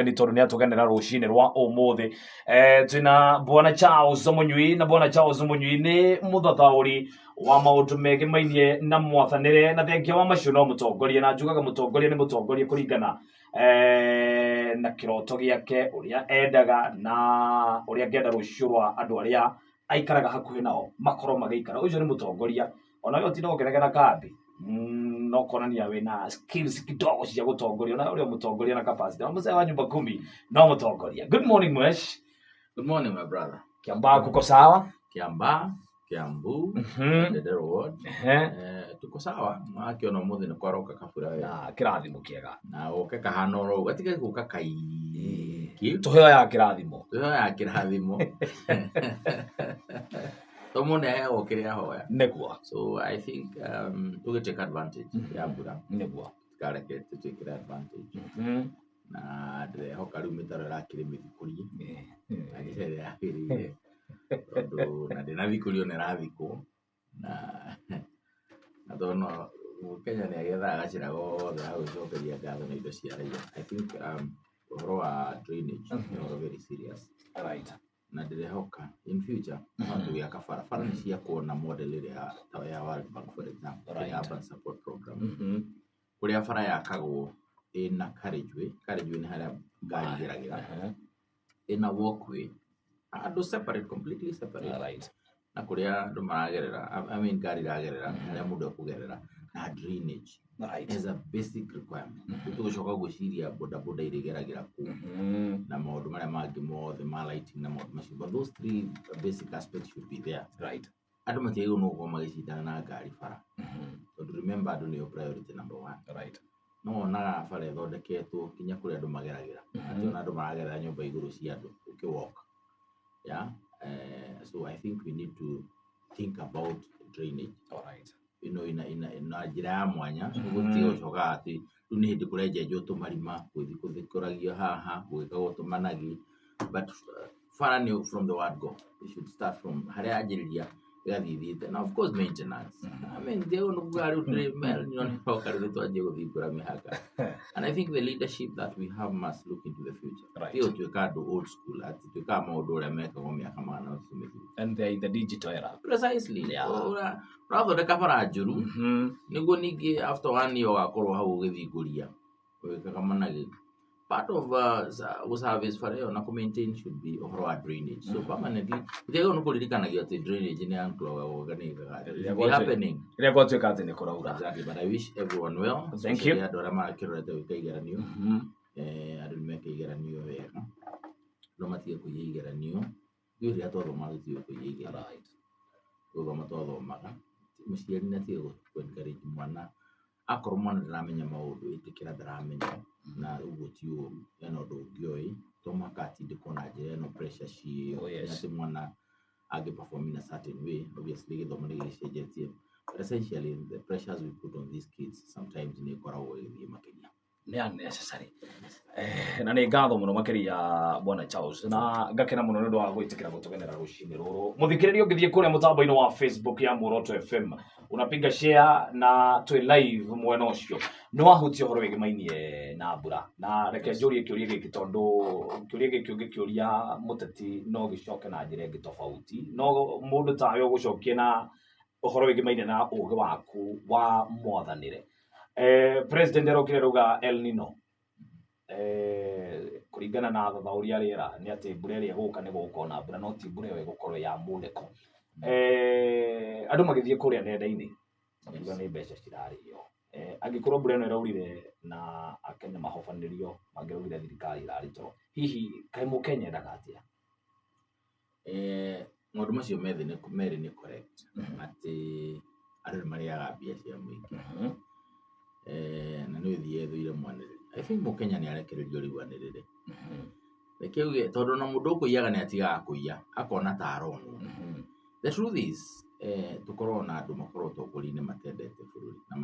ni tondu ni atugenera rucini rwa umuthi twina bwana Charles Munyui na bwana Charles Munyui ni muthathauri wa maundu megi mainie na mwathanire na thengia wa macio no mutongoria na njugaga mutongoria ni mutongoria kuringana na kiroto giake uria endaga na uria ngenda rucio rwa andu aria aikaraga hakuhi nao makorwo magikara ucio ni mutongoria ona yo tino geregera kandi no konania wina skills kidogo cia gutongoria ona uria mutongoria na capacity na mzee wa nyumba 10 no mutongoria. Good morning Mwesh. Good morning my brother. Kiambaa kuko sawa? Kiambaa, Kiambu, Dedero Ward. Tuko sawa. Maki ono muthi ni kwaroka kabura we. Na kirathimo kiega. Na oke kahano ro. Gatige guka kai. Tuheo ya kirathimo. Tuheo ya kirathimo. Tomone ya okiria hoya. Negua. So I think we take advantage ya mbura. Negua. Kareke to take advantage. Na de hokaru mitaro ra kirimithi kuri. Ani sere ya kiri. Ondo na de na vikurio ne ra viku. Na dono Kenya ni agetha agacira gothe hau cokeria ngatho na indo cia raia. I think uhoro wa drainage ni uhoro very serious. Right. Na ndirehoka in future andu ya kafara ni cia kuona model ile ya World Bank for example, right. Urban support program. Kuria fara yakagwo ina carriageway ni haria ngari geragira. Ina walkway andu separate, completely separate. Right. Na kuria andu maragerera, I mean ngari ragerera haria mundu akugerera na drainage. Right. Is a basic requirement. Tugucoka gwiciria boda irigeragira ku na maundu maria mangi mothe ma lighting na maundu macio, but those three basic aspects should be there. Right. Andu matiagwo no go magicindana na ngari bara. So remember andu ni priority number 1. Right. No na bara thondeketwo kinya kuri andu mageragira. Ati ona andu maragera nyumba iguru cia andu ukiwalk. Yeah. So I think we need to think about drainage. All right. You know, ina njira ya mwanya gutiga ucoka ati tu ni hindi kurenjenjwo tumarima kuthikuragia haha gwikagwo tumanagi, but far from the word go. We should start from haria ajiriria gathithite, and of course maintenance. I mean they don't go out to mel ni hokaru to aje guthikura mihaka. And I think the leadership that we have must look into the future. Right. Tio tuika do old school ati tuika maundu uria mekagwo miaka mana tumithi. And the digital era. Precisely. Yeah. Rather the kafara njuru niguo ningi after 1 year wakorwo hau ugithiguria wikaga managi. Part of service for you na maintain should be overall drainage. So permanently they don't kuririkanagia ati drainage ni antu organika be happening. Ile kwa tuka ati ni kuraura. Exactly, but I wish everyone well. Thank you. Ya dora ma kirete wikaigeranio. Adu mekaigeranio wega. No matie kuyigeranio. Yuri atoro maruti kuyigeranio. Right. Ugo matoro maga. Muciari na tigo encourage mwana akorwo mwana ndaramenya maundu itikira ndaramenya na uguo ti uru eno ndungioi tomakati ndikona njira eno pressure cio ati mwana agi perform in a certain way. Obviously githomo ni gicenjetie, but essentially the pressures we put on these kids sometimes ni koragwo igithie makenya ni unnecessary. Na ni ngatho muno makiria bwana Charles na ngakena muno ni ndu wa gwitikira gutugenera rucini ruru. Muthikiriria ungithie kuria mutambo-ini wa Facebook ya Muroto FM unapiga share na twi live mwena ucio no wahutia horo wigi mainie na mbura na reke njurie kiuria giki tondu kiuria giki ungikiuria muteti no gicoke na njira ingi tofauti no mundu tayo gucokie na horo wigi mainie na ugi waku wa mwathanire. President erokire ruga El Nino kuringana na thathauri ariera ni ati mbura iri guka ni gukona mbura no ti mbura gukorwo ya muneko. Andu magithie kuria nenda-ini niguo ni mbeca cirario. Angikorwo mbura ino iraurire na akenya mahofanirio mangirugire thirikari iraritwo hihi kai mukenya endaga atia? Maundu macio meri ni correct ati andu mariaga mbia cia muingi na ni thie thuire mwanire. I think mukenya ni arekererio riwanirire rekeuge tondu na mundu kuiyaga ni atigaga kuiya akona taronwo. The truth is tukorwo na andu makorwo tokuri-ini matendete bururi na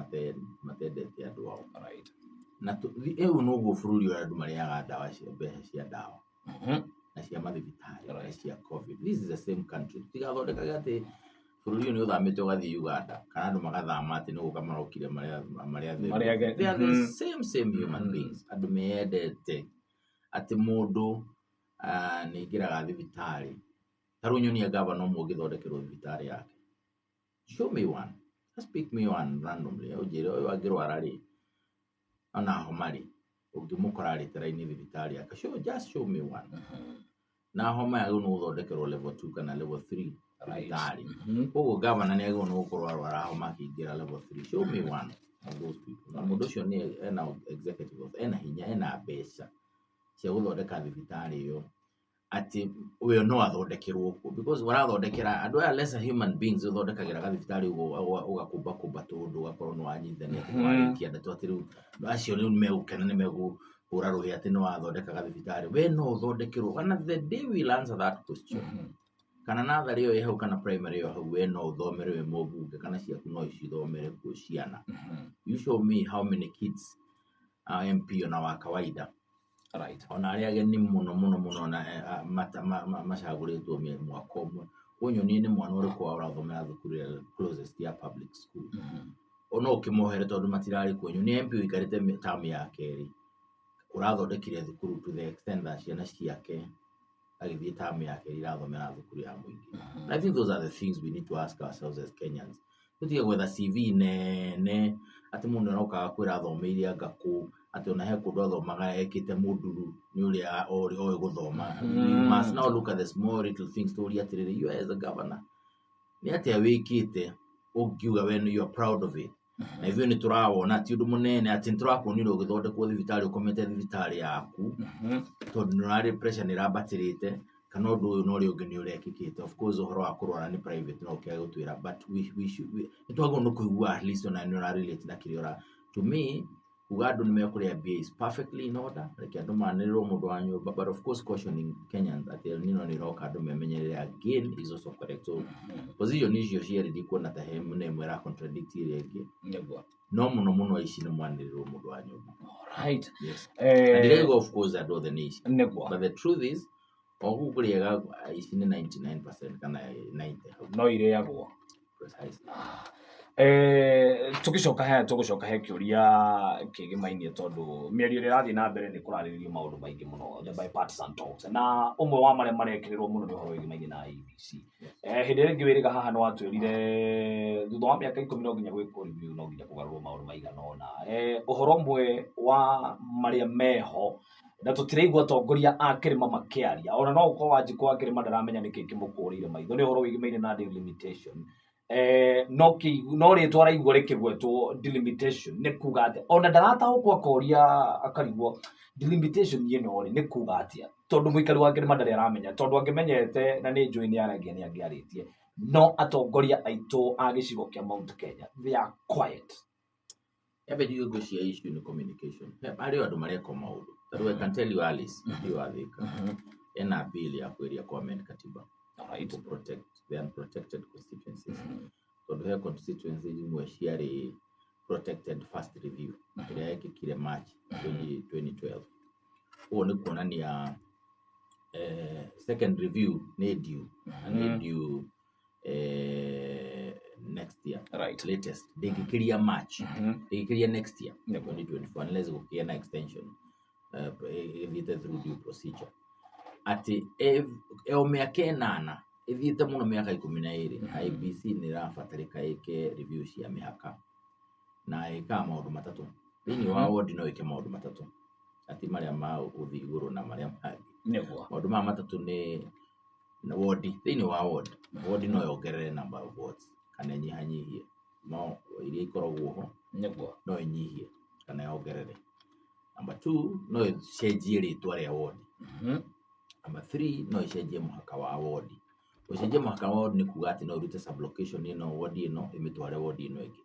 matendete andu ao. Right. Na eu no go bururi wa andu mariaga ndawa cia mbeca cia ndawa na cia mathibitari na cia covid. This is the same country. Tigathondekaga ati bururi ni uthamite ugathii Uganda kana andu magathama ati no gukamarokire maria they are the same human beings. Andu meendete ati mundu ni ngiraga thibitari taru nyonia governor mo githondekerwo thibitari yake. Show me one. Just pick me one randomly. Ujire uyu agirwara ri ana homari ungimukora ri teraini thibitari yake. Just show me one. Na homa ya no thondekerwo level 2 kana level 3 thibitari. Koguo governor ni agirwo no gukorwo arwara homa kingira level 3. Show me one of those people. Na mundu cio ni ena executive of ena hinya ena mbeca cia guthondeka thibitari yo ati uyo no athondekerwo ku because warathondekera andu aya lesser human beings uthondekagira gathibitari ugakumba kumba tundu ugakorwo no anyithania twarikia ndeto ati riu acio ni megukena ni megura ruhi ati no athondeka gathibitari we no uthondekerwo and the day we answer that question kana nathari yo hau kana primary yo hau we no uthomere we mobunge kana ciaku no icithomere ku ciana. You show me how many kids MP ona wa kawaida right ona aria ageni muno na macaguritwo mwaka umwe unyonie ni mwana uriku urathomera thukuru ya closest ya public school ono ukimohere tondu matirari kwenyu ni MP uikarite term ya keri urathondekire thukuru to the extent that ciana ciake agithie term ya keri irathomera thukuru ya muingi. I think those are the things we need to ask ourselves as Kenyans. Tutige gwetha CV ne ati mundu aroka kwira thomeiria ngaku ati ona he kundu athomaga ekite munduru ni uria ori guthoma. You must now look at the small little things to uria atiriri you as a governor ni ati awikite ugiuga when you are proud of it. Na hivyo ni turawona ati undu munene ati turakuonire ugithondekwo thibitari ukomete thibitari yaku tondu nurari pressure ni rabatirite kana undu uyu no ri ungi ni urekikite. Of course uhoro wa kurwara ni private no kia gutwira but we should nitwago no kuigua at least ona ni relate na kiriora. To me ugandu ni mekuria is perfectly in order like andu manirwo mundu wa nyumba but of course cautioning Kenyans that El Nino ni roka andu memenyerere again is also correct. So position icio cieri kuona ta he mune mwera contradict ile ingi no muno ici ni mwanirwo mundu wa nyumba. Right. Yes. And they go of course that do the nation. But the truth is ogukuriega ici ni 99% kana 90 no ireagwo precisely. Tugicoka he kiuria kigimainie tondu mĩario ĩrĩa ĩrathiĩ na mbere nĩ kũrarĩrĩrio maũndũ maingĩ mũno the bipartisan talks na ũmwe wa marĩa marekĩrĩrwo mũno nĩ ũhoro wĩgimainie na IEBC. Hĩndĩ ĩrĩa ĩngĩ wĩrĩga haha nĩ watwĩrire thutha wa mĩaka 10 no nginya gwĩkwo review no nginya kũgarũrwo maũndũ maigana ũna. Ũhoro ũmwe wa marĩa meho na tutiraigua atongoria a kĩrĩma makĩaria ona no ũkorwo Wanjikũ wa kĩrĩma ndaramenya nĩkĩ kĩmũkũrĩire maitho nĩ ũhoro wĩgimainie na delimitation. No ritwa raigua rikigwetwo delimitation ni kuga atia ona ndarataũkwo akoria akarigwo delimitation yeno ni kuga atia tondu muikari wa kĩrĩma ndari aramenya tondu angimenyete na ni njui ni aragia ni angiaritie no atongoria aitũ a gĩcigo kĩa Mount Kenya they are quiet. Ebe digo cia issue ni communication ari andu mareka maundu tondũ I can tell you Alice you are thika ena bill ya kweria comment katiba to protect the unprotected constituencies. So the constituencies imwe ciari protected first review ĩrĩa yekĩkire March 2012. Ũguo nĩ kuonania second review nĩ due next year, right? Latest ndĩngĩkĩria March ndĩngĩkĩria next year 2024 unless gũkĩgĩa na extension ithiĩte through due procedure. Ati o mĩaka 8 ithiĩte mũno mĩaka 12 IEBC nĩ ĩrabatarĩka ĩke review cia mĩhaka na ĩka maũndũ matatũ thĩinĩ wa ward no ĩke maũndũ matatũ ati marĩa ma gũthiĩ igũrũ na marĩa mangĩ. Maũndũ ma matatũ nĩ ward thĩinĩ wa ward no yongerere number of wards kana nyihanyihie no iria ikoragwo ho no inyihie kana yongerere. Number 2 no icenjie rĩtwa rĩa ward. Number 3 no icenjie mũhaka wa ward. Ucenjie mũhaka wa ward nĩ kuga atĩ no irute sublocation ĩno ward ĩno ĩmĩtware ward ĩno ĩngĩ.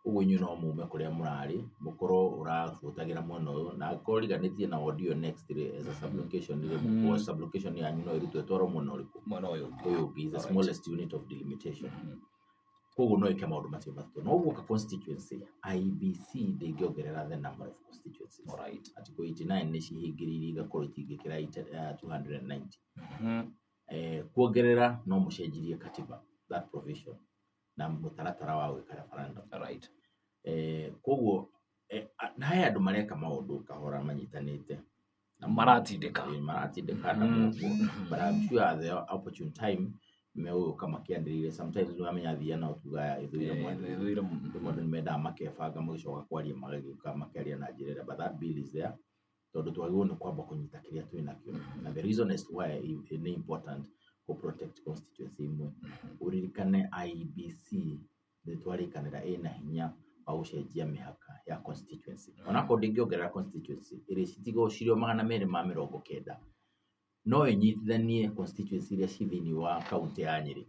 Ũguo inyuĩ no mume kũrĩa mũrarĩ mũkorwo ũrabutagĩra mwena ũyũ na kũriganĩtie na ward ĩyo next as a sublocation ile mũkorwo sublocation yanyu no irutwo ĩtwarwo mwena ũrĩkũ ũyũ is the smallest unit of delimitation. Koguo no ĩke maũndũ macio matatũ no ũguo ka constituency IEBC ndĩngĩongerera the number of constituencies. Alright. Article 89 nĩ cihingĩrĩirie igakorwo itingĩkĩra 290. Kuongerera no mũcenjirie katiba that provision na mũtaratara wa gwĩka referendum. Right. Koguo na haya andũ mareka maũndũ kahora manyitanĩte maratindika na mugo but I'm sure at the opportune time meo kama kiandirire sometimes we amenya thia na utuga ithuire mwana meda makebanga mugicoka kwaria magagika makeria na njirira but that bill is there tondu twagirwo ni kwamba kunyita kiria twina kio na the reason is why it is important to protect constituency imwe uririkane IBC twarikanira ina hinya wa gucenjia mihaka ya constituency onako ndingiongerera constituency iri citigo cirio 290 no inyitithanie constituency iria cithini wa county ya Nyeri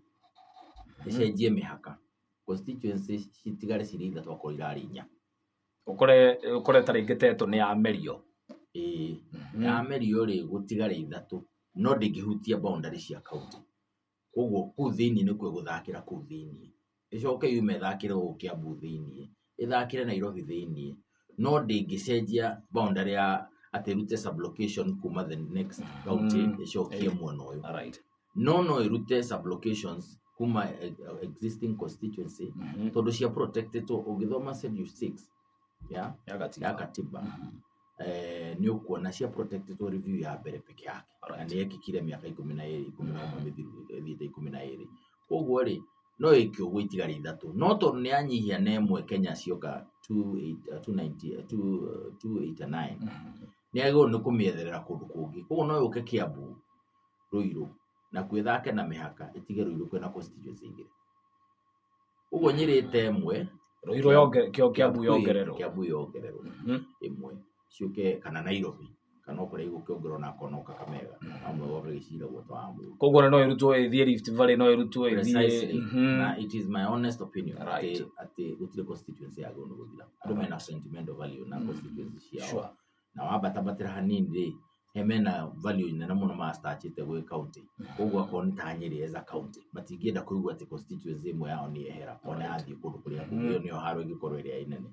icenjie mihaka constituency citigare ciri ithatu akoro irarinya ukore taringi teto ni amerio ya amerio ri gutigare ithatu no ndingihutia boundary cia county koguo ku thini ni kwe guthakira ku thini icoke yume thakire Kiambu thini ithakire Nairobi thini no ndingicenjia boundary ya atirute sublocation kuma the next county icokie mwena uyu no irute sublocations kuma existing constituency tondu cia protected to ugithoma schedule 6 ya katiba ni ukuona cia protected to review ya mbere peke yake na ni yekikire miaka 12 mithiite 12 koguo ri no ikio gwitigara ithatu no tondu ni anyihia na emwe Kenya cioka 289 ni ago ni kumietherera kundu kungi koguo no yuke Kiambu Ruiru na kwithake na mihaka itige Ruiru kwena constituency ingire koguo nyirite emwe Ruiru yonge Kiambu yongerero imwe ciuke kana Nairobi kana okore igukiongerwo na kono Kakamega amwe wore gicira gwo amu koguo no irutwo ithie Rift Valley no irutwo ithie na it is my honest opinion ati gutire constituency ya gono guthira andu mena sentimental value na constituency ciao na wabatabatira hanini hemena value nena muno mastachite gwe county koguo akoni tanyiri eza county matingienda kuigwa ati constituency imwe yao ni ehera ona athi kundu kuria kuyo niyo haro igikorwo ria inene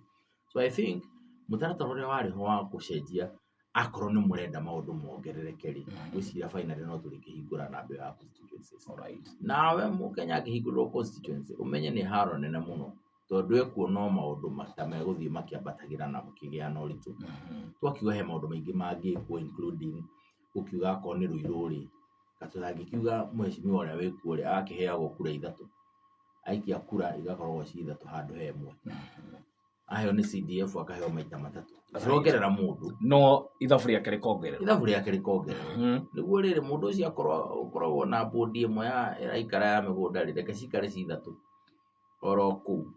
so I think mutaratara uria wari ho wa gucenjia akoro ni murenda maundu mongererekeri gwiciria finally no turi kihingura na mbe ya constituencies nawe mukenya kihingurwo constituency umenye ni haro nene muno tondu ekuona maundu matame guthii makiambatagira na mukigia no ritu twakiuga he maundu maingi mangikwo including ukiuga ko ni Ruiru ri katurangikiuga mweshimiwa uria wekuo ri akiheagwo kura ithatu aikia kura igakorwo ci ithatu handu hemwe ayo ni CDF akaheo maita matatu arongerera mundu no ithabu riake rikongerera niguo riri mundu ucio akorwo na bodi imwe ya ikara ya migunda reke cikare ci ithatu oroku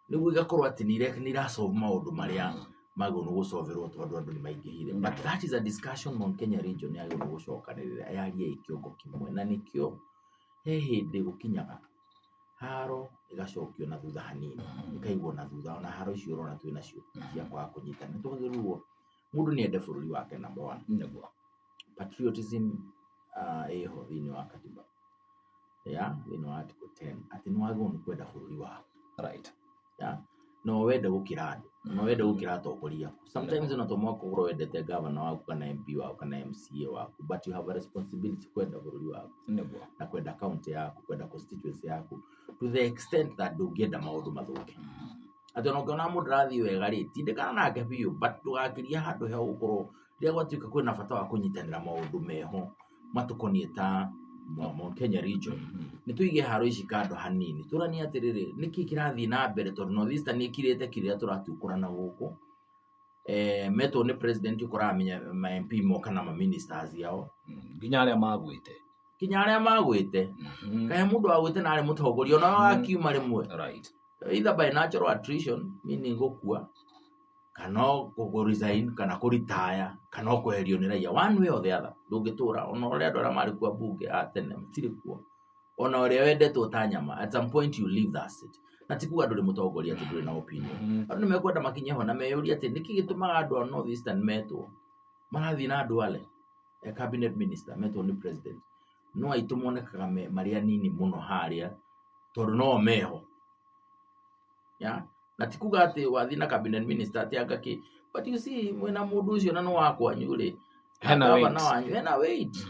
niguo igakorwo ati ni rasolve maundu maria magonu gusolverwo tondu andu ni maingihire but that is a discussion on Kenya region ya gucokanirira yarie ikiongo kimwe na nikio he hindi gukinyaga haro igacokio na thutha hanini ikaigwo na thutha ona haro icio urona twina cio cia kwa kunyitana twagiruo mundu ni ende bururi wake number 1 niguo patriotism eho thini wa katiba thini wa article 10 ati no agwo ni kwenda bururi wake no wende gukira andu no wende gukira atongoria sometimes no to mwako uro wendete governor waku kana MP waku kana MCA waku but you have a responsibility kwenda bururi waku na kwenda county yaku kwenda constituency yaku to the extent that ndungienda maundu mathuke ati no ngona mundu rathi wega ri tindikana nake biu but tugakiria handu he gukorwo ria gwatuika kwina bata wa kunyitanira maundu meho matukonie ta Kenya region ni tuige haro ici kando hanini turani atiriri niki kirathi na mbere tondu North Eastern ni kirete kiria turatukurana guku meto ni president ukuramenya ma MP mo kana ma ministers yao nginya aria magwite kae mundu agwite na ari mutongoria ona akiuma rimwe either by natural attrition meaning gukua kana go resign kana ku retire kana kweherio ni raia one way or the other ndungitura ona ore andora mari kwa bunge atene mtiri kuo ona ore wendetwo ta nyama at some point you leave that seat na tikuga nduri mutongoria nduri na opinion andu mekwenda makinye ho na meyuri ati niki gitumaga andu a North Eastern meto marathi na andu ale cabinet minister meto ni president no aitumonekaga maria nini muno haria tondu no meho na tikuga ati wathi na cabinet minister ati agaki but you see mwena mundu ucio na no wakwa nyure hena weight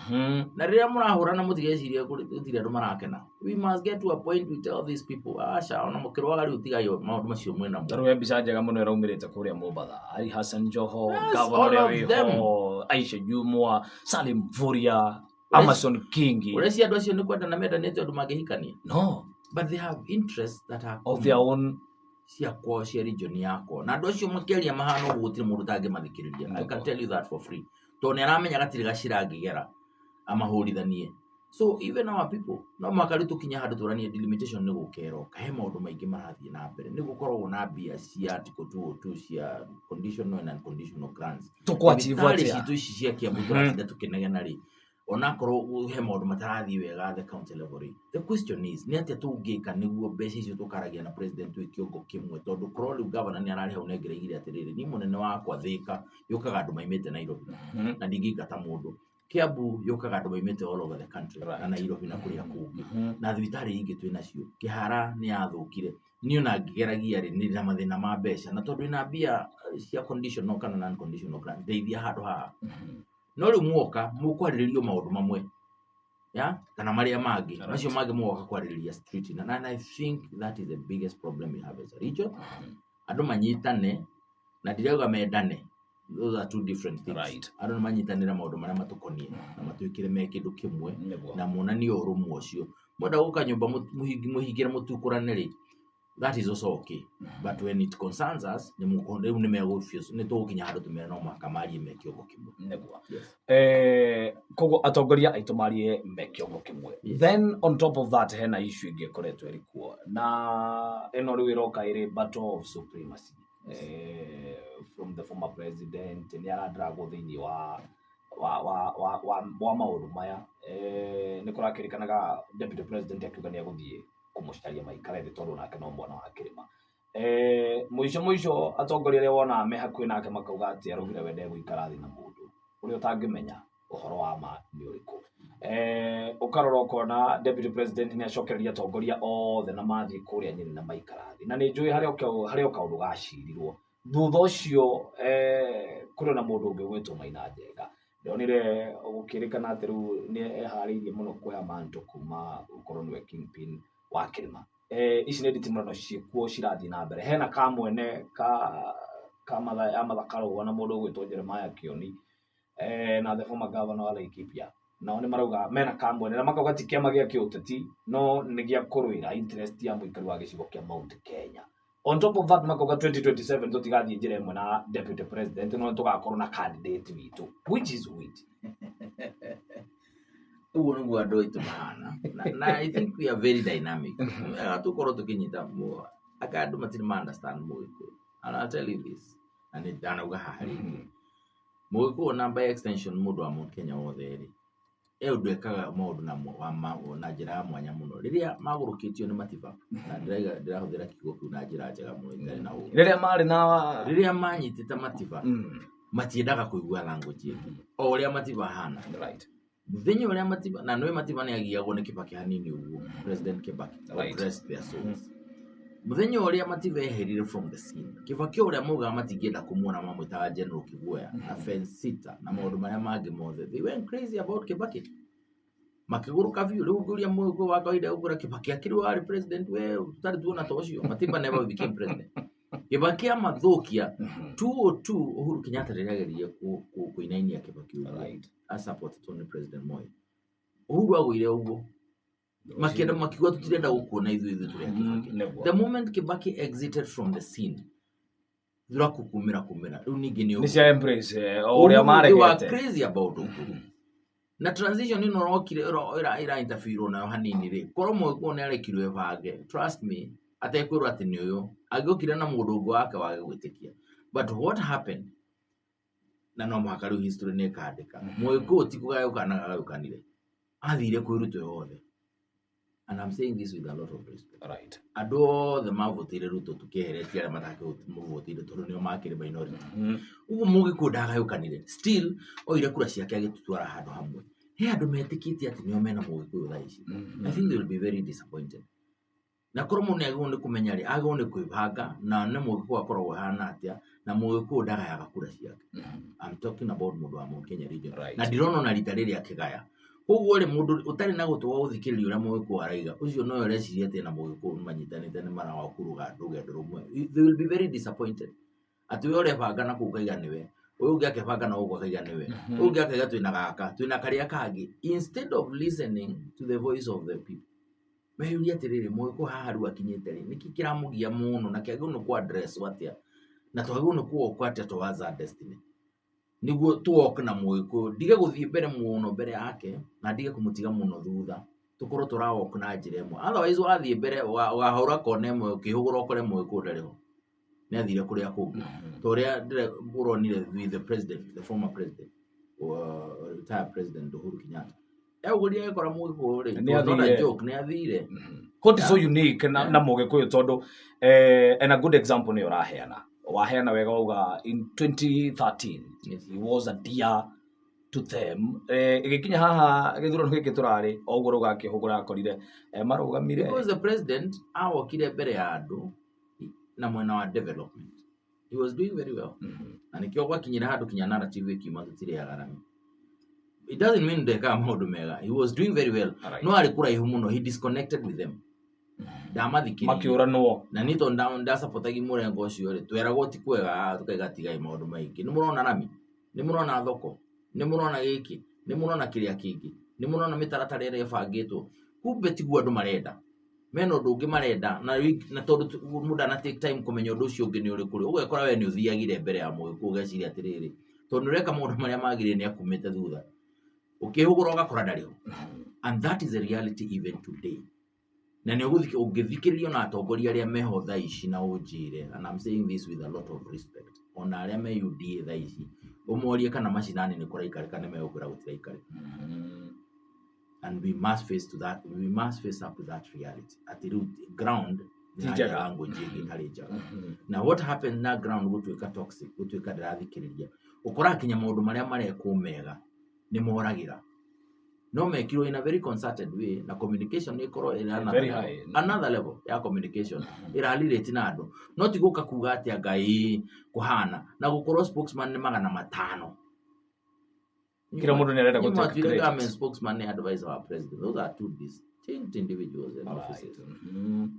na riria murahurana mutigeciria gutire andu marakena. We must get to a point we tell these people asha ona mukirwaga riu tigayo maundu macio mwena mu taruwe mbica njega muno iraumirite kuria Mombasa. Ali Hassan Joho, Governor Weho, Aisha Jumwa, Salim Vuria, Amason King. Uresi andu acio ni kwenda na menda neto andu mangehikania. No, but they have interests that are of their own. Cia kwa cia region yako na andu acio makiaria mahano gutire mundu tangi mathikiriria. I can tell you that for free. To ne aramenya gatiri gacira ngigera amahurithanie. So even our people no makari tukinya handu turanie delimitation ni gukero kahe maundu maingi marathie na mbere ni gukorwo na bia cia article 202 cia conditional and unconditional grants tukwachivotia citu ici cia kiambu turatinda tukinegena ri ona korwo he maundu matarathie wega the county level. The question is ni atia tungika niguo mbeca icio tukaragia na president wi kiongo kimwe tondu korwo riu governor ni arari hau negereire atiriri ni munene wakwa Thika yukaga andu maimite Nairobi na ndingigata mundu Kiambu yukaga andu maimite all over the country na Nairobi na kuria kungi na thibitari ingi twina cio Kihara ni yathukire ni ona ngigeragia ri ni na mathina ma mbeca na tondu ina bia cia conditional kana non conditional grant ndeithia handu ha no riu muoka mukwaririo maundu mamwe ya kana maria mangi macio mangi muoka kwariria street na I think that is the biggest problem we have as a region. Andu manyitane na ndirauga mendane. Those are two different things. Right. Andu manyitanira maundu maria matukonie na matuikire me kindu kimwe na monani urumwe ucio moda guka nyumba muhingire mutukurane ri. That is also okay. But when it concerns us, ni mukonde ni megufuse ni tukinya handu tumera no makamari me kiongo kimwe negwa. Kogo atongoria aitumarie me kiongo kimwe. Then on top of that hena issue ingi koretwo iri kuo na eno riu iroka iri battle of supremacy from the former president ni aradrago thini wa maundu maya ni kurakirikanaga deputy president akiuga ni aguthie kumushtaria maikara thi tondu nake no mwana wa kirima muico atongoria ria wona me hakuhi nake makauga ati arugire wende guikara thi na mundu uria utangimenya uhoro wa ma ni uriku ukarora ukona deputy president ni acokereria atongoria othe na mathi kuria nyiri na maikara thi na ni njui haria kaundu gacirirwo thutha ucio kuri na mundu ungi gwitwo Maina Njenga ndonire gukirikana ati riu ni ehariirie muno kuya manto kuma ukorwo niwe kingpin wa kirima ici ni nditimurano ciikuo cirathi na mbere hena kamwene ka mathakaro na mundu gwitwo Jeremiah Kioni na the former governor wa Laikipia nao ni marauga mena kamwene na makauga ti kiama gia kiuteti no ni gia kuruira interest ya muikari wa gicigo kia Mount Kenya. On top of that makauga 2027 tutigathie njira imwe na deputy president no tugakorwo na candidate witu which is which uwo niguo andu aitu mahana na I think we are very dynamic tukorwo tukinyita mo aka andu matiri understand Mugikuyu and I'll tell you this and it danauga hahari Mugikuyu na by extension mundu wa Mount Kenya wothe ri ndu ekaga maundu na njira ya mwanya muno riria magurukitio ni matiba na ndirahuthira kiugo kiu na njira njega muno itari na uru riria manyitite matiba matiendaga kuigua language ingi o uria matiba hana right Muthenye uria matiba na noe matiba ni agiagwo ni Kibaki hanini uguo President Kibaki rest their souls. Muthenye uria matiba eherire from the scene Kibaki uria muga matingenda kumuona mamwitaga General Kiguya na fence sita na maundu maria mangi mothe they went crazy about Kibaki makiguruka view riu uria mugo wa kawaida ugura Kibaki akiriwa ari president we tutari tuona tocio matiba never became president Kibaki amathukia 202 Uhuru Kenyatta rirageria kuinainia Kibaki right as support to President Moi Uhuru agwire uguo makenda makigwa tutirenda gukuona ithu turi Kibaki the moment Kibaki exited from the scene thura kumira riu ningi ni cia embrace uria mare they were crazy about Uhuru na transition ino rokire ira interfere na hanini ri korwo Mugikuyu ni arekirwe bange trust me atekwirwo ati ni uyu agikire na mundu ungi wake wage gwitikia but what happened na no mwaka riu history ni kaandika Mugikuyu ti kugayukanire athire kwiruto yothe and I'm saying this with a lot of respect right ado the mavotire Ruto tukiheretia ala matake muvotire tondu nio makire minority ugu Mugikuyu ndagayukanire still oire kura ciake agitutwara handu hamwe he andu metikitie ati nio mena Mugikuyu thaici I think they will be very disappointed na korwo mundu agone kumenya ri agone kwibanga na ne Mugikuyu akorwo hana atia na Mugikuyu ndagayaga kura ciake. I'm talking about mundu wa Kenya region, na ndirona na rita riri akigaya. Koguo ri mundu utari na gutwa uthikiriria uria Mugikuyu araiga ucio no ureciria ati na Mugikuyu manyitanite ni mara wa kuruga ndugendo rumwe. They will be very disappointed ati we urebanga na kugaiga niwe uyu ungi akebanga na uguo akaiga niwe uyu ungi akaiga twina karia kangi. Instead of listening to the voice of the people, meyuria atiriri Mugikuyu haha riu akinyite ri niki kiramugia muno na kiagu no ku address watia na twagu no ku okwatia towards our destiny niguo tuoke na Mugikuyu ndige guthie mbere muno mbere yake na ndige kumutiga muno thutha tukorwo turawoka na njira imwe. Otherwise wathie mbere wahura kona imwe ukihugura ukore Mugikuyu ndariho ni athire kuria kungi toria ndire uronire with the president, the former president retired president Uhuru Kenyatta uguria ekora Mugikuyu ri ni athire joke ni athire. What is so unique na Mugikuyu tondu and a good example ni uraheana waheana wega uga in 2013 he was a dear to them igikinya haha githurano giki turari oguo gakihugura akorire marugamire because the president awokire mbere ya andu na mwena wa development. He was doing very well. And ikio gwakinyira handu kinya narrative ikima tutire agarami. It doesn't mean they come maundu mega. He was doing very well. No ari kuraihu muno, he disconnected with them. Damathikiri makiura no na nito nda supportagi murengo ucio ri tweragwo ti kwega tukaiga tigai maundu maingi. Ni murona rami, ni murona thoko, ni murona giki, ni murona kiria kingi, ni murona mitaratara ire ibangitwo. Kumbe tiguo andu marenda. Meno ndungi marenda na tondu muda na take time kumenya undu ucio ungi ni uri kuri ugekora we ni uthiagire mbere ya Mugikuyu ugeciria atiriri tondu reka maundu maria magire ni akumite thutha ukihugura ugakora ndariho. And that is the reality even today. Na ni ugithikiririo na atongoria aria meho thaa ici na unjire, and I'm saying this with a lot of respect, ona aria me UDA thaa ici umorie kana macinani ni kuraikare kana megukura gutiraikare. And we must face to that. We must face up to that reality. At the root ground, now what happened na ground gutwika toxic, gutwika ndirathikiriria. Ukora kinya maundu maria mareko mega ni moragira. No mekiro in a very concerted way na communication ni koro in another level ya communication. Iralireti na andu. No tiguka kuga ati agai kuhana na gukoro spokesman ni magana matano. Kila mundu ni arenda guteka credit. Government spokesman and advisor our president. Those are two distinct individuals and offices.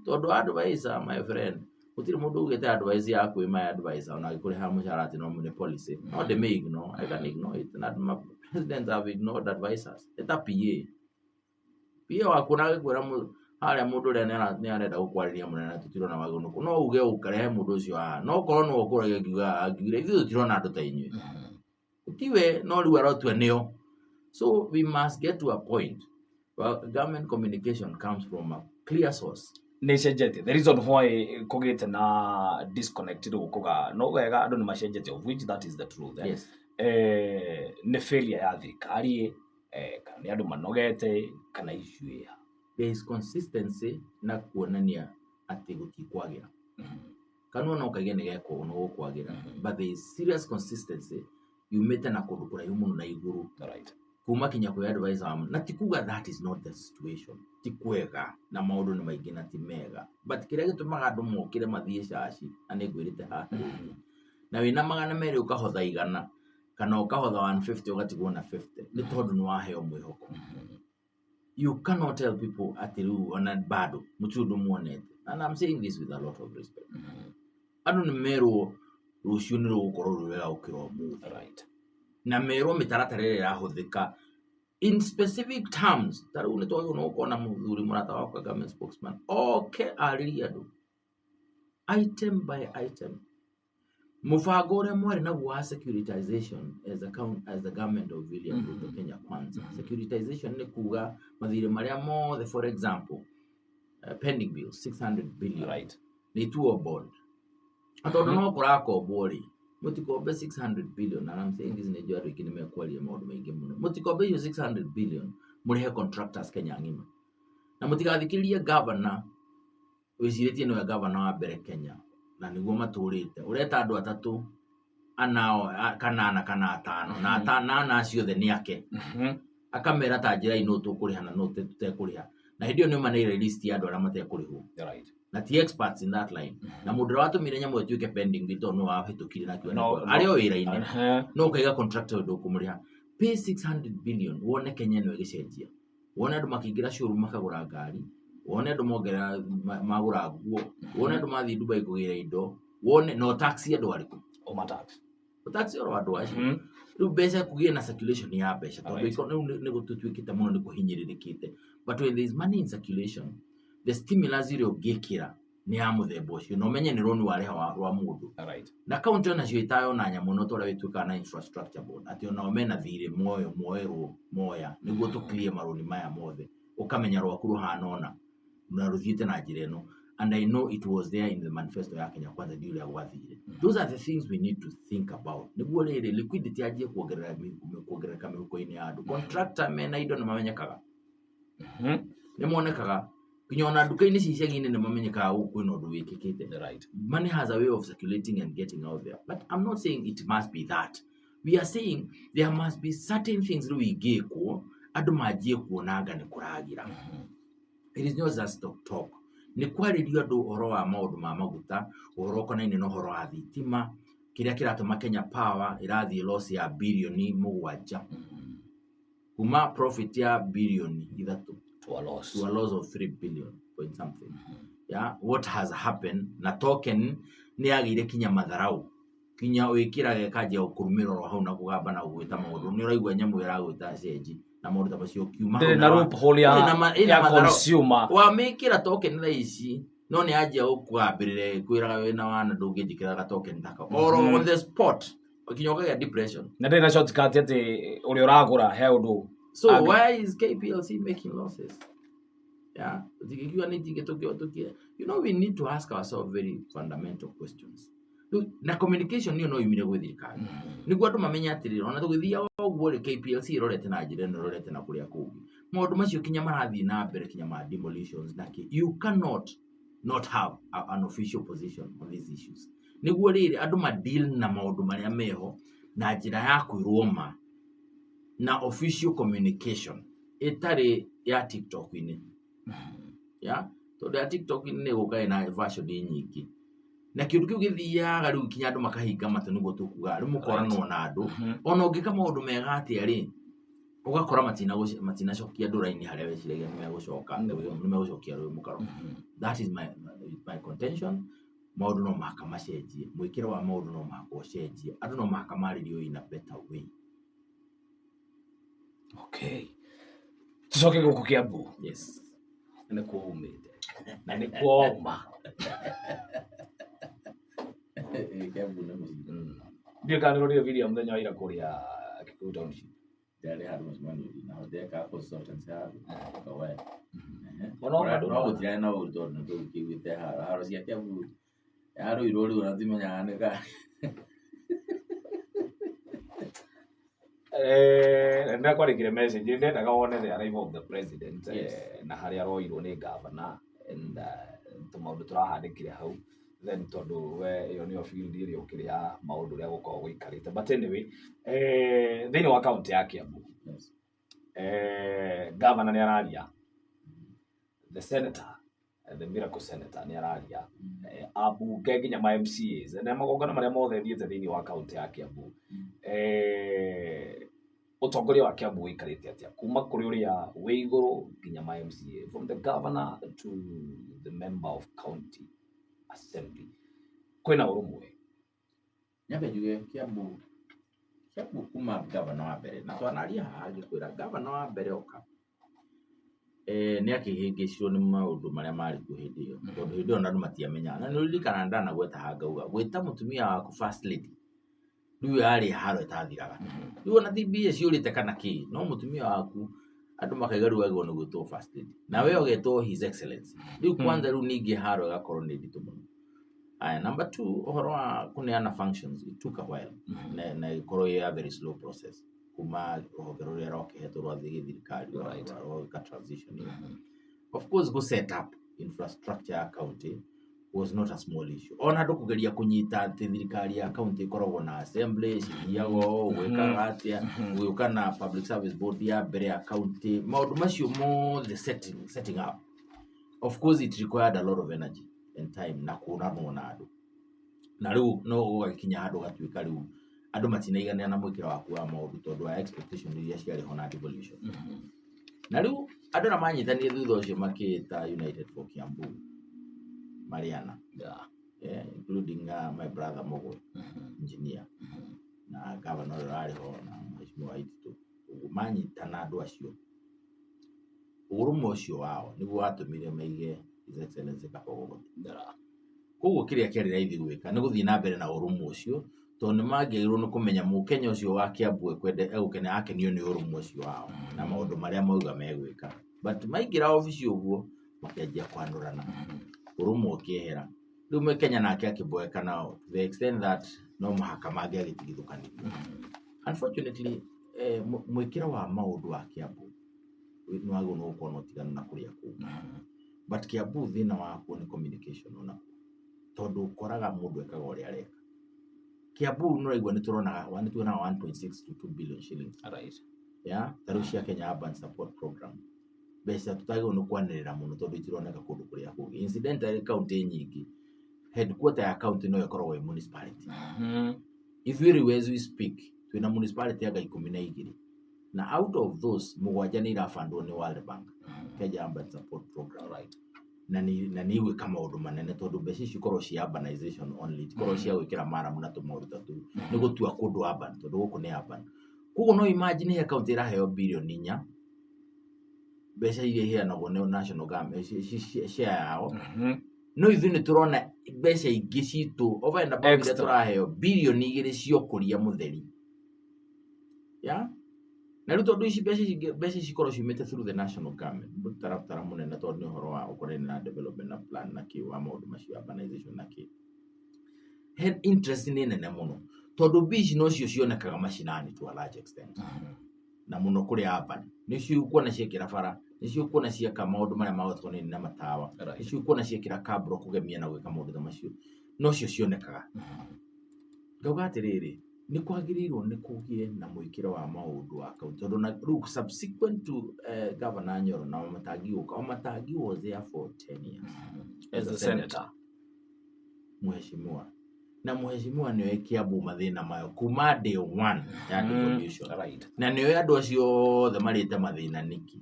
Todo advisor, my friend. Utiri mundu ugete advisor yako my advisor ona ikuri ha musharati no mune policy. No they may ignore. I can ignore it. Not my president have ignored advisors. Eta PA. PA wakuna kwera mu haria mundu ria ni arenda gukwariria munene tutiro na magunu. No uge ukarehe mundu ucio ha. No korwo no ukuraga kiuga agire ithu tutiro na andu ta inywe. Utiwe no riu arotwe nio. So we must get to a point where government communication comes from a clear source. Nesejete. The reason why kugite na disconnected gukuga no wega andu ni machenjete, of which that is the truth. Yes. Ne failure ya thirikari kana ni andu manogete kana issue ya. There is consistency na kuonania ati gutikwagira. Kanona ukagia ni geko no gukwagira. But there is serious consistency. You mete na kundu kura yumu na iguru. Right. Kuma kinya kwa advisor na tikuga that is not the situation. Tikwega na maundu ni maingi na ti mega. But kiria gitumaga andu mokire mathie shashi ane gwirite ha. Na wina magana meri ukahotha igana kana ukahotha 150 ugatigwo na 50. Ni tondu ni waheo mwihoko. You cannot tell people atiru ona bado muchudu muonete. And I'm saying this with a lot of respect. Andu ni meru rushuniro gukoro ruwega ukiro mu. Right. Na mero mitaratara irahuthika in specific terms. Taru ni toyo no kona muthuri murata wako government spokesman. Okay, ariria do. Item by item. Mufago ure mwari na wa securitization as the government of William Ruto Kenya kwanza. Securitization ni kuga mathire maria mo, for example, pending bills 600 billion. Right. Ni tuo bond. Atodo no kurako bori. Mutikobe 600 billion, and I'm saying this in Nigeria ikini mekwali amount maingi muno. Mutikobe yo 600 billion murehe contractors Kenya ngima. Na mutikathikiriria governor wiciretie no governor wa mbere Kenya. Na niguo maturite. Ureta andu atatu anao kanana kana atano na acio the ni ake. Akamera ta njira ino tukuriha na no tutekuriha. na hidio nĩ maneire list ya andũ arĩa matekũrĩhwo right na ti experts in that line na mũndũ ũrĩa watũmire nyamũ ĩtuĩke pending bill tondũ nĩ wahĩtũkire na kĩo arĩ o wĩra-inĩ no ũkaiga contractor ndũkũmũrĩha pay 600 billion wone Kenya ĩno ĩgĩcenjia wone andũ makĩingĩra showroom makagũra ngari wone andũ mongerera magũra nguo wone andũ mathiĩ Dubai kũgĩra indo wone no taxi andũ arĩkũ o matax taxi oro andũ acio rĩu mbeca kũgĩe na circulation ya mbeca tondũ iko nĩ gũtũtuĩkĩte mũno nĩ kũhinyĩrĩrĩkĩte but when there is money in circulation the stimulus ĩrĩa ũngĩkĩra nĩ ya mũthemba ũcio na ũmenye nĩ rũni warĩha rwa mũndũ na kaunti onacio itayona nyamũ no tũrĩa wĩtuĩkaga na infrastructure board atĩ onao mena thirĩ moya nĩguo tũclear marũni maya mothe ũkamenya rwaku rũhana ona na rũthiĩte na njĩra ĩno and I know it was there in the manifesto ya Kenya Kwanza ndio ũrĩa gwathire those are the things we need to think about nĩguo rĩrĩ liquidity yanjie kuongerereka mĩhuko-inĩ ya andũ contractor mena indo nĩ mamenyekaga nĩ monekaga kinya ona nduka-inĩ cicagi-inĩ nĩ mamenyekaga kwĩna ũndũ wĩkĩkĩte right money has a way of circulating and getting out there but I'm not saying it must be that we are saying there must be certain things rĩu ingĩkwo andũ manjie kuonanga nĩ kũragira it is not just talk nĩ kwarĩrio andũ ũhoro wa maũndũ ma maguta ũhoro ũkonainie na ũhoro wa thitima kĩrĩa kĩratũma Kenya Power ĩrathiĩ loss ya birioni 7 kuma profit ya birioni 3 to a loss of 3 billion point something yeah what has happened na token nĩ yagĩire kinya matharau kinya wĩkĩra kanjia ũkũrumĩrwo hau na kũgamba na gwĩta maũndũ nĩ ũraigua nyamũ ĩragwĩta cenji na maũndũ ta macio kiuma na loophole ya consumer wamĩkĩra token tha ici no nĩ anjia ũkwambĩrĩre kwĩraga wĩna wana ndũngĩnjĩkĩra token taka or on the spot kinya ũkagĩa depression na ndĩna shortcut atĩ ũrĩa ũragũra he ũndũ so why is KPLC making losses yeah you know we need to ask ourselves very fundamental questions na communication niyo no yumire gwĩ thirikari nĩguo andũ mamenye atĩrĩrĩ ona tũgĩthiaga ũguo rĩ KPLC ĩrorete na njĩra ĩno ĩrorete na kũrĩa kũngĩ maũndũ macio kinya marathiĩ na mbere kinya ma demolitions nake you cannot not have an official position on these issues nĩguo rĩrĩ andũ ma deal na maũndũ marĩa meho na njĩra ya kwĩrwo ma na official communication ĩtarĩ ya TikTok-inĩ ya tondũ ya TikTok-inĩ nĩ gũkaĩ na version nyingĩ na kĩndũ kĩu gĩthiaga rĩu kinya andũ makahinga matũ nĩguo tũkuga rĩu mũkoranwo na andũ ona ũngĩka maũndũ mega atĩa rĩ ũgakora matinacokia andũ raini harĩa weciragia nĩ megũcokia rũĩ mũkaro that is my contention maũndũ no mahaka macenjie mwĩkĩre wa maũndũ no mahaka ũcenjie andũ no mahaka marĩrio in a better way okay tucoke gũkũ Kiambu yes nĩ kuumĩte na nĩ kuoma Kiambu nĩ mũciĩ ndiĩ kana nĩrorire video mũthenya wa ira kũrĩa Agikuyu township ndĩarĩ handũ mũcemanio na ndeka consultants ya kawae no gũtirarĩ na ũndũ tondũ tũkĩiguĩte haro cia Kiambu yarũirwo rĩu ona timenyaga nĩ ka nda kwarĩkire message ndendaga wone the arrival of the president na harĩa roirwo nĩ governor and tũmaũndũ tũrahandĩkire hau then tondũ we ĩyo nĩyo field ĩrĩa ũkĩrĩa maũndũ ũrĩa gũkorwo gũikarĩte but anyway thĩinĩ wa kaunti ya Kiambu governor nĩ araria the senator the miracle senator nĩ araria ambunge nginya ma MCAs na magongona marĩa mothe thiĩte thĩinĩ wa kaunti ya Kiambu ũtongoria wa Kiambu wĩikarĩte atĩa kuma kũrĩ ũrĩa wĩ igũrũ nginya ma MCA from the governor to the member of county assembly kwĩna ũrũmwe nyambe njuge Kiambu kuma governor wa mbere na twanaria haha ngĩkwĩra governor wa mbere oka nĩ akĩhĩngĩcirwo nĩ maũndũ marĩa marĩ kuo hĩndĩ ĩyo tondũ hĩndĩ ĩyo andũ matiamenyaga na nĩ ũririkana ndanagweta hangauga gwĩta mũtumia waku first lady rĩu yarĩ haro ĩtathiraga rĩu ona TBA ciũrĩte kana kĩ no mũtumia waku andũ makaiga rĩu agĩrĩirwo nĩ gwĩtwo first lady na we ũgetwo his excellency rĩu kwanza rĩu ningĩ haro ĩgakorwo nĩ nditũ mũno number 2 ũhoro wa kũneana functions it took a while na ĩkorwo ya very slow process kuma rũhonge rũrĩa rokĩhetwo rwa thirikari rwa transition of course go set up infrastructure ya county was not a small issue. Ona andu kugeria kunyita thirikari ya county ikoragwo na assembly ciago gweka atia gũka na public service board ya mbere ya county maundu macio the setting up. Of course it required a lot of energy and time na kuonanwo na andu na riu no ũgakinya handu gatuika riu andu matinaigania na mwikira waku wa maundu tondu wa expectation iria ciarĩ ho na devolution. Na riu andu na manyitanie thutha ucio makita United for Kiambu Mariana, including my brother Mugikuyu, engineer, na governor ariho na mheshimiwa Itu. Manyitana andu acio. Urumo ucio wao niguo watumire maige His Excellency Kuogwo. Koguo kiria kiari raithi gwika ni guthii na mbere na urumo ucio tondu mangĩirwo nĩ kũmenya Mũkenya ũcio wa Kiambu egũkene akenio nĩ urumo ucio wao na maũndũ marĩa mauga megwĩka. But maingĩra ofici ũguo makĩanjia kwandũrana. Urumo ũkĩehera. Rĩu Mũkenya nake akĩboeka nao to the extent that no mũhaka mangĩagĩtigithũkanio. Unfortunately, mwĩkĩra wa maũndũ wa Kiambu nĩ wagwo no gũkorwo ũtiganu na kũrĩa kũu. But Kiambu thĩna wakuo nĩ communication ona tondu ũkoraga mũndũ ekaga ũrĩa areka. Kiambu no raigua nĩ tuonaga 1.6 to 2 billion shillings. Right. Yeah, taru cia Kenya Urban Support Program. Mbeca tutagwo no kwanĩrĩra mũno tondu itironeka kũndũ kũrĩa kũngĩ. Incidentally county nyingi headquarter ya county no ĩkoragwo ĩ municipality. If we speak twina municipality ya 12 na out of those mugwanja nĩ irafundwo nĩ World Bank. Kenya Urban Support Program. Right. Na ni gwĩka maũndũ manene tondu mbeca ici ikorwo cia urbanization only ikorwo cia gwĩkĩra maramu na tũmaũndũ tatu nĩ gũtua kũndũ urban tondu gũkũ nĩ urban. Koguo no imagine he county ĩraheo billion 4 mbeca iria iheanagwo nĩ national government share yao. No ithuĩ nĩ turona mbeca ingĩ citũ over and above iria turaheo billion 2 cia ũkũria mũtheri. Yeah. Na rĩu tondu ici mbeca cikorwo ciumĩte through the national government mũtaratara mũnene tondu nĩ ũhoro wa ũkorani na development na plan na kĩ wa maũndũ macio urbanization na kĩ. He interest nĩ nene mũno tondu bici no cio cionekaga macinani to a large extent. Na mũno kũrĩ urban nĩcio kuona ciekĩra bara nĩcio kuona cieka maũndũ marĩa magotwo na matawa nĩcio kuona ciekĩra kabro kũgemia na gwĩka maũndũ ta macio no cio cionekaga. Ngauga atĩrĩrĩ ni kwagĩrĩirwo nĩ kũgĩe na mwĩkĩro wa maũndũ wa kaunti tondu na rĩu subsequent to Governor Nyoro na Wamatangi was there for 10 years as a senator. Mheshimiwa nĩoĩ Kiambu mathĩna mayo kuma day one ya devolution. Right. Na nĩoĩ andũ acio othe marĩte mathĩna niki.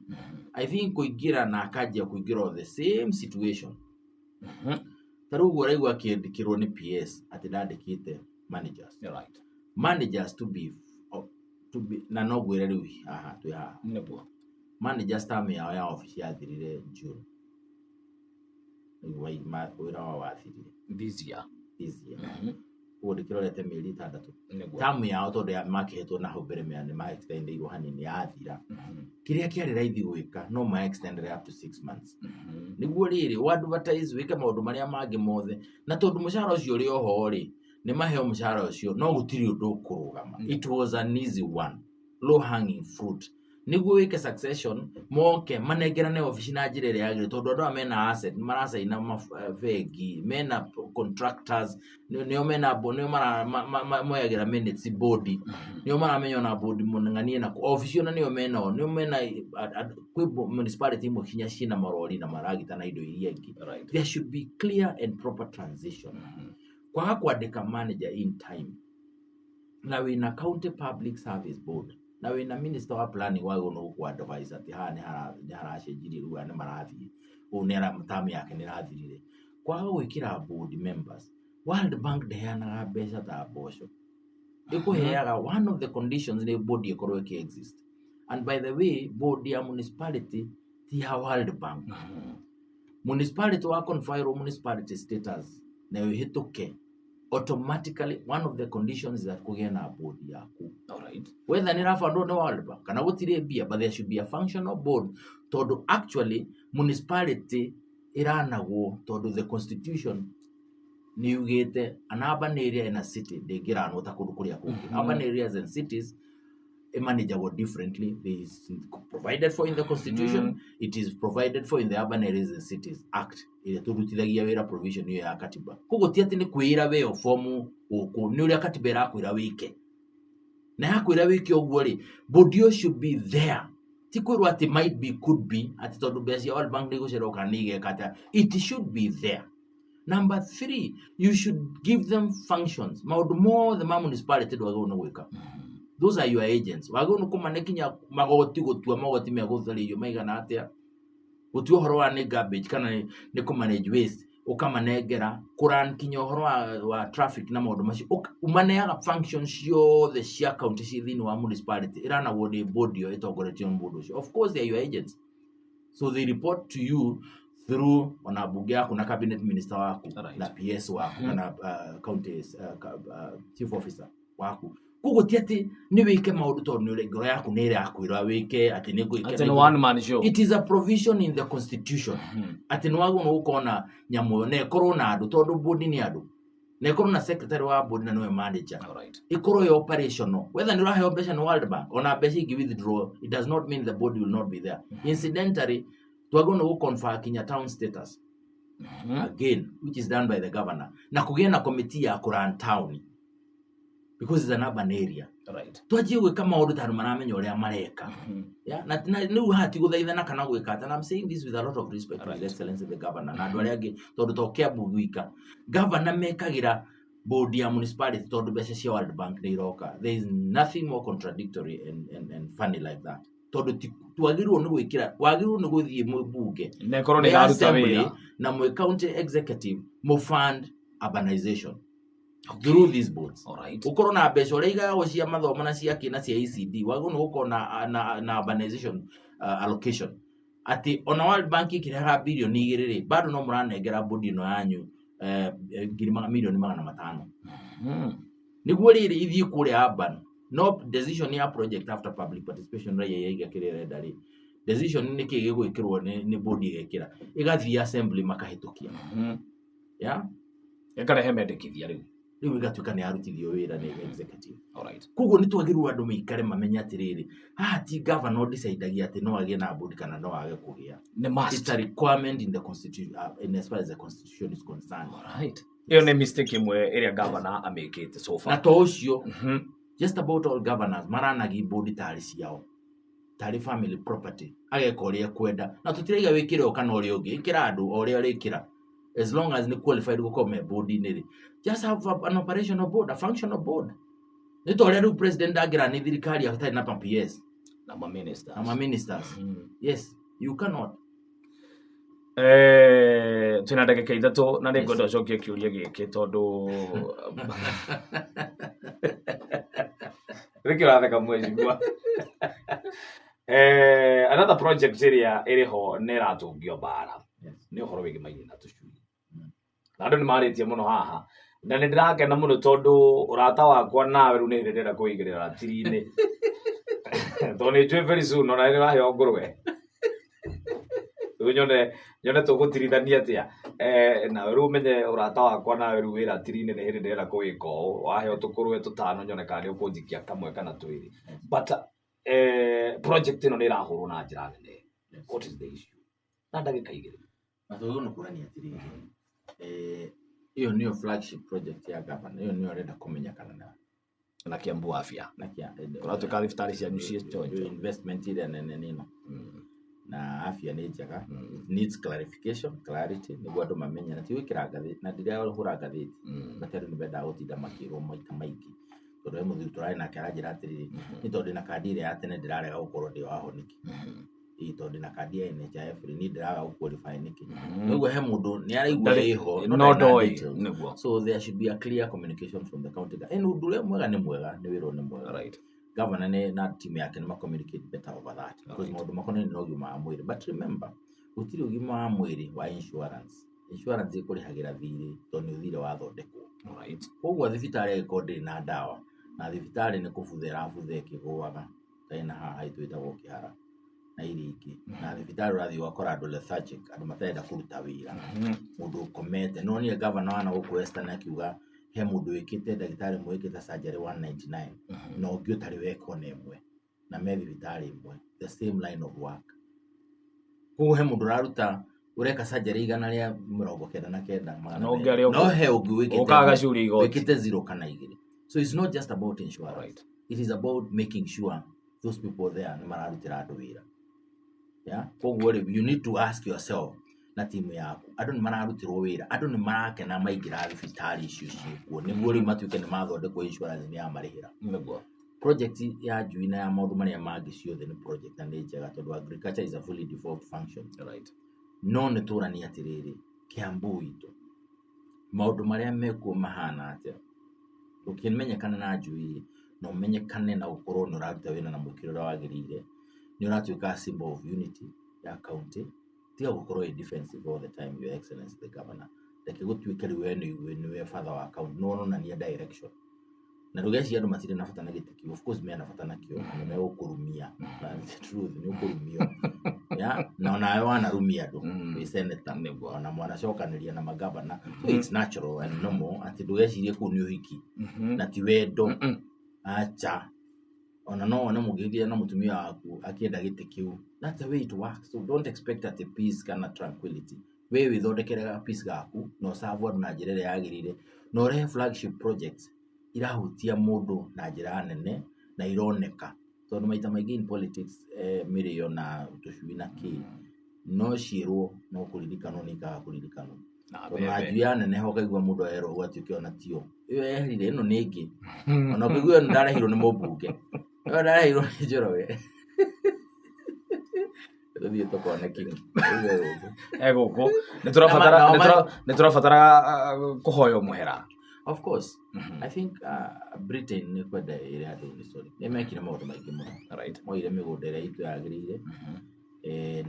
I think kũingĩra na akanjia kũingĩra the same situation. Tarĩu ũguo araigua akĩandĩkĩrwo nĩ PS atĩ ndandĩkĩte managers. Right. Managers to be na no gwĩre rĩu twĩ haha. Managers term yao ya office yathirire June. Wĩra wao wathirire this year. Ũguo ndĩkĩrorete mĩeri 6. Term yao tondu makĩhetwo na hau mbere nĩ ma-extendeirwo hanini yathira. Kĩrĩa kĩarĩ raithi gwĩka no ma-extendere up to 6 months. Nĩguo rĩrĩ advertise wĩke maũndũ marĩa mangĩ mothe na tondu mũcara ũcio ũrĩ oho rĩ nĩ maheo mũcara ũcio no gũtirĩ ũndũ ũkũrũgama. It was an easy one, low hanging fruit. Nĩguo wĩke succession moke manengerane ofici na njĩra ĩrĩa yagĩrĩire tondu andũ mena asset maracaina mabengi mena contractors nĩo mena moyagĩra minutes board nĩo maramenya na board mũneng'anie na ofici ona nĩo mena kwĩ municipality imwe kinya ciĩna marori na maragita na indo iria ingĩ. There should be clear and proper transition. Kwaga kwandĩka manager in time na wĩna county public service board na wĩna minister wa planning wagwo no gũkũ-advise atĩ haha nĩ haracenjirie rĩu nĩ marathiĩ ũũ nĩ term yake nĩ ĩrathirire. Kwaga gwĩkĩra board members. World Bank ndĩheanaga mbeca ta mboco. Ĩkũheaga one of the conditions nĩ board ĩkorwo ĩkĩ-exist. And by the way board ya municipality ti ya World Bank. Municipality wa confer municipality status na wĩhĩtũke automatically one of the conditions is that kũgĩa na board yaku. Alright. Whether nĩ rafundwo nĩ World Bank kana gũtirĩ mbia but there should be a functional board tondu actually municipality iranagwo tondu the constitution nĩ yugĩte an urban area in a city ndĩngĩranwo ta kũndũ kũrĩa kũngĩ. Urban areas and cities manageable differently. It is provided for in the Constitution. It is provided for in the Urban Areas and Cities Act. Ile turutithagia wira provision hiyo ya katiba. Koguo ti ati ni kwira we fomu uku ni uria katiba irakwira wike. Na yakwira wike uguo ri, bodio should be there. Ti kwirwo ati might be, could be, ati tondu besi all bank ni gucera ukanige kata. It should be there. Number 3, you should give them functions. Maundu more the municipality do wagona gwika. Those are your agents. Wagona kumanekinya magoti gutua magoti me guthariyo maigana atia. Gutua horo wa ni garbage kana ni kumanage waste. Ukamanegera kuran kinyo horo wa traffic na maundu macio. Umaneaga functions yo the share county thini wa municipality. Irana wodi bodio itogoretio mbudu. Of course they are your agents. So they report to you through wanabunge yako na cabinet minister wako, na PS wako, na county chief officer wako. Kugo tiati ni wike maundu tondu ni ngoro yaku ni ira akwira wike ati ni gwike. Ati no one man show. It is a provision in the Constitution. Ati no wago no ukona nyamo ne korona andu tondu bodi ni andu. Ne korona secretary wa bodi na no manager. Ikoro yo operational. Whether ni rahe operation World Bank ona besi give withdraw, it does not mean the body will not be there. Incidentally, we are going to confer Kenya town status again, which is done by the governor. Na kugena committee ya kuran town because it's an urban area. Right. Tuajiwe kama odu tanu manamenye uria mareka. Yeah, na ni hati guthaithana kana gwikata. And I'm saying this with a lot of respect to His Excellency the Governor. Na andu aria angi tondu tokea buguika. Governor mekagira board ya municipality tondu bese cia World Bank ni iroka. There is nothing more contradictory and funny like that. Tondu tuagirwo ni gwikira wagirwo ni guthie mbunge ne korone garuta wira na mwe county executive mo fund urbanization through these boards. Alright. Ukoro na mbeca uria igago cia mathomo na cia kina cia ECD wagirwo ni gukorwo na urbanization allocation. Ati ona World Bank ikiraga bilioni 2 bado no muranengera board ino yanyu milioni 500. Niguo riri ithie kuria urban. No decision ya project after public participation rai ya igakirira ndari. Decision ni kige gwikirwo ni board igekira. Igathia assembly makahitukia. Yeah? Ekarehe mendekithia riu. Riu igatuika ni arutithio wira ni executive. Alright. Kugo ni twagirwo andu meikare mamenya atiriri. Ti governor decidagia ati no agie na board kana no age kugia. It's a requirement in the constitution in as far as the constitution is concerned. Alright. Iyo ni mistake imwe area governor amekete so far. Na to ucio. Just about all governors maranagi board tari ciao. Tari family property. Agekoria kwenda. Na tutiraiga wikire okana ori ungi. Ikira andu ori ikira. As long as ni qualified gukome board ni. Just have an operational board, a functional board. Nito ori ru president agira ni thirikari atari na PS. Na ma ministers. Na ma ministers. Yes, you cannot. Tuna ndagika ithatu na ni ngondo cokie kiuria giki tondu Riki ratheka mwejigwa. Another project iriho neratungio bara. Ni uhoro wigi maingi na tucui. Na andu ni maritie muno haha. Na ni ndirakena muno tondu urata wakwa nawe ru ni ndirenda kuigirira tiri-ini. Toni jwe very soon ona ni raheo ngurwe. Nyone tugutirithania atia na ru menye urata wakwa na ru wira tiri-ini ni hindi ndira kuwika o waheo tukurwe tutano nyone kana ni ukunjikia kamwe kana twiri but project ino ni irahurwo na njira nene. What is the issue? Na ndagika igiri na tuyo no kurani atiri iyo niyo flagship project ya government. Iyo niyo renda kumenya kana na Kiambu afya na kia uratuka thibitarĩ cia nyucie chonjo investment ile neno na afya ni njega. Needs clarification, clarity niguo andu mamenya na ti wikira ngathi na ndiria hura ngathi batari ni benda gutinda makirwo maita maiki tondu emu thuturai na kiranjira atiri ni tondu na kandi ile ya tene ndirarega gukorwo ndi wahoniki tondu na kandi ya NHIF ni ndiraga guqualify niki niguo he mundu ni araigua iho no doi niguo. So there should be a clear communication from the county. Ule mwega ni mwega ni wiro ni mwega. Right. Governor na team yake ni communicate better over that because maundu makone ni ugima wa mwiri. But remember utiri ugima wa mwiri wa insurance ikurihagira thiri tondu uthire wa thondekwo. Right. Koguo thibitari ikondi na dawa na thibitari ni kubuthira kiguaga taina haha itwitagwo kihara na iriki na thibitari urathi wakora andu lethargic andu matarenda kuruta wira mundu ukomete no ni governor ana gukwesta na kiuga he mundu wikite ndagitari mwikite surgery 199 no ungi utari weko nemwe na methi vitali imwe the same line of work kuhe mundu raruta ureka surgery igana ria 99 no he ungi wikite 0 kana 2 so it's not just about insurance right. It is about making sure those people there ni mararutira andu wira yeah kuogwo you need to ask yourself na timu yaku andu ni mararutirwo wira andu ni marakena maingira thibitari icio ciikuo niguo ri matuike ni mathondekwo insurance ni ya marihira niguo project ya juina ya maundu maria mangi ciothe ni project na njega tondu agriculture is a fully devolved function right no ni turani atiriri Kiambu itu maundu maria mekuo mahana atia ukimenyekana na njui no menyekane na ukorwo no raruta wina na mwikiriro wagirire ni uratuika symbol of unity ya county tiga gukorwo defensive all the time your excellency the governor like gutuika riwe ni father wa county no na ni direction na rugeci andu matire na fatana gitiki of course me na fatana kio na me ukurumia that's the truth ni ukurumio ya na nayo anarumia andu we senator nebo na mwana cokaniria na magavana so it's natural and normal ati rugeci ku ni uhiki na ti wendo acha ona no ona mugiria na mutumia waku akienda gitiki that's the way it works so don't expect at a peace kana tranquility we withondekera peace gaku no serve na njirere yagirire no re flagship projects irahutia mundu na njira nene na ironeka tondu maita maingi in politics mirio na tucui na ki no shiro no kuririkano ni ka kuririkano na njia nene ho kaigwa mundu ero gwatuke ona tio iyo ehirire ino ningi ona kaigwa ndarahiro ni mubunge yo ndarahiro ni njorowe ndio tokone kingi egoko niturafatara kuhoyo muhera. Of course, I think Britain ni kwenda ire atu ni story. Ni mekire maundu maingi muno. Right. Moire migundere itu yagirire.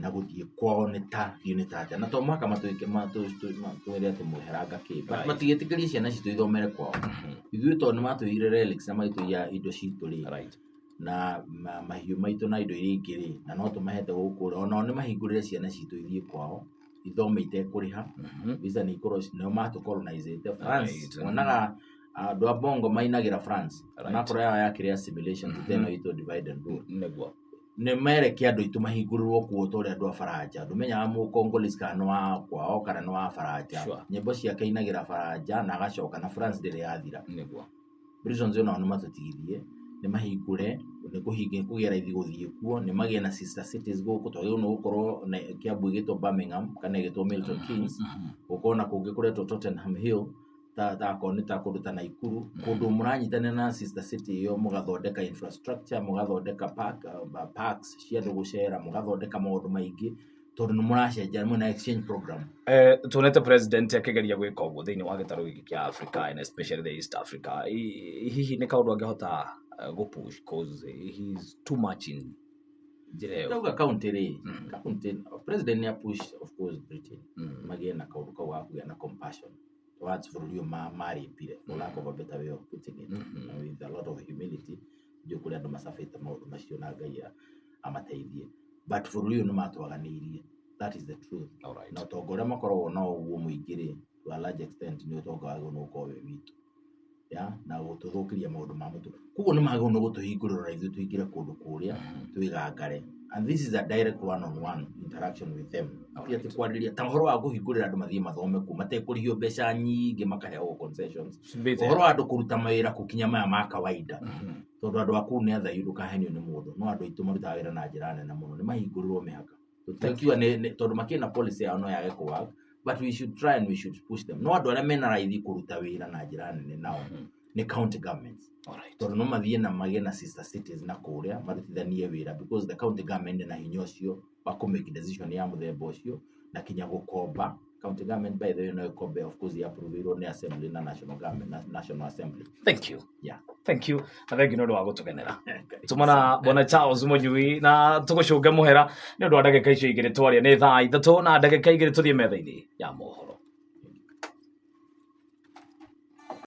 Na guthii kwao ni ta unitaja. Na to mwaka matuike ire atu muheranga ki. Matigitikirie ciana citu ithomere kwao. Ithuĩ to ni matuire relics na maitu ya indo citu ri. Right. Na mahiũ maitu na indo iria ingĩ na no tumahete gũkũ ona ni mahingũrire ciana citu ithie kwao ithome itekuriha visa ni ikorwo no matu colonize France onaga andu abongo mainagira France na kora ya kire assimilation tena ito divide and rule negwa ne mere kia andu itu mahingũrirwo kuo tore andu a Faranja ndumenya mu Congolese kana wa kwao kana no wa Faranja nyimbo ciake inagira Faranja na agacoka na France ndire yathira negwa prisons no matutigirie ni mahingure ni kuhinge kugera ithi guthie kuo ni magie na sister cities guku to no gukorwo na Kiambu gito Birmingham kana gito Milton Keynes ukona kungi kuretwo Tottenham Hill ta konita kuruta na Ikuru kundu muranyitane na sister city yo mugathondeka infrastructure mugathondeka parks cia gucera mugathondeka maundu maingi tondu ni muracenjia na exchange program tunete president akigeria gwika uguo thiini wa gitaro giki kia Africa and especially the East Africa hihi ni kaundu angehota go push cause he's too much in Dauga county president ya push of course Britain magena kaundu ka wa kugena compassion towards for you mari pire for lack of a better way of putting it with a lot of humility jukuri andu masafeta maundu macio na Ngai amateithie but for you no matwaganirie that is the truth all right na togora makorwo no uwo muingire to a large extent ni utonga no ko we witu ya na gututhukiria maundu ma mutu kugo ni mago no gutuhingurira ithu tuingire kundu kuria tuigangare and this is a direct one-on-one interaction with them ati kwariria ta horo wa guhingurira andu mathie mathome ku matekurihio mbeca nyingi makaheo concessions horo andu kuruta mawira kukinya maya ma kawaida tondu andu aku ni atha yudu kahenio ni mundu no andu itu maruta wira na njira nene muno ni mahingurirwo mihaka tutakiwa ni tondu makina policy ya no yage kuwa but we should try and we should push them no andu ara mena raithi kuruta wira na njira nene nao ni county governments alright tondu no mathie na magena sister cities na kuria marutithanie wira because the county government na hinyo cio bako make decision ya muthemba ucio na kinya gukomba county government by the way no kombe of course ya approve ni assembly na national government na national assembly thank you yeah thank you na thank you no wagutugenera tumana bona Charles Munyui na tugucunge muhera ni ndu ndagika icio igire twaria ni thaa 3 na ndagika igire tuthie metha-ini ya mohoro.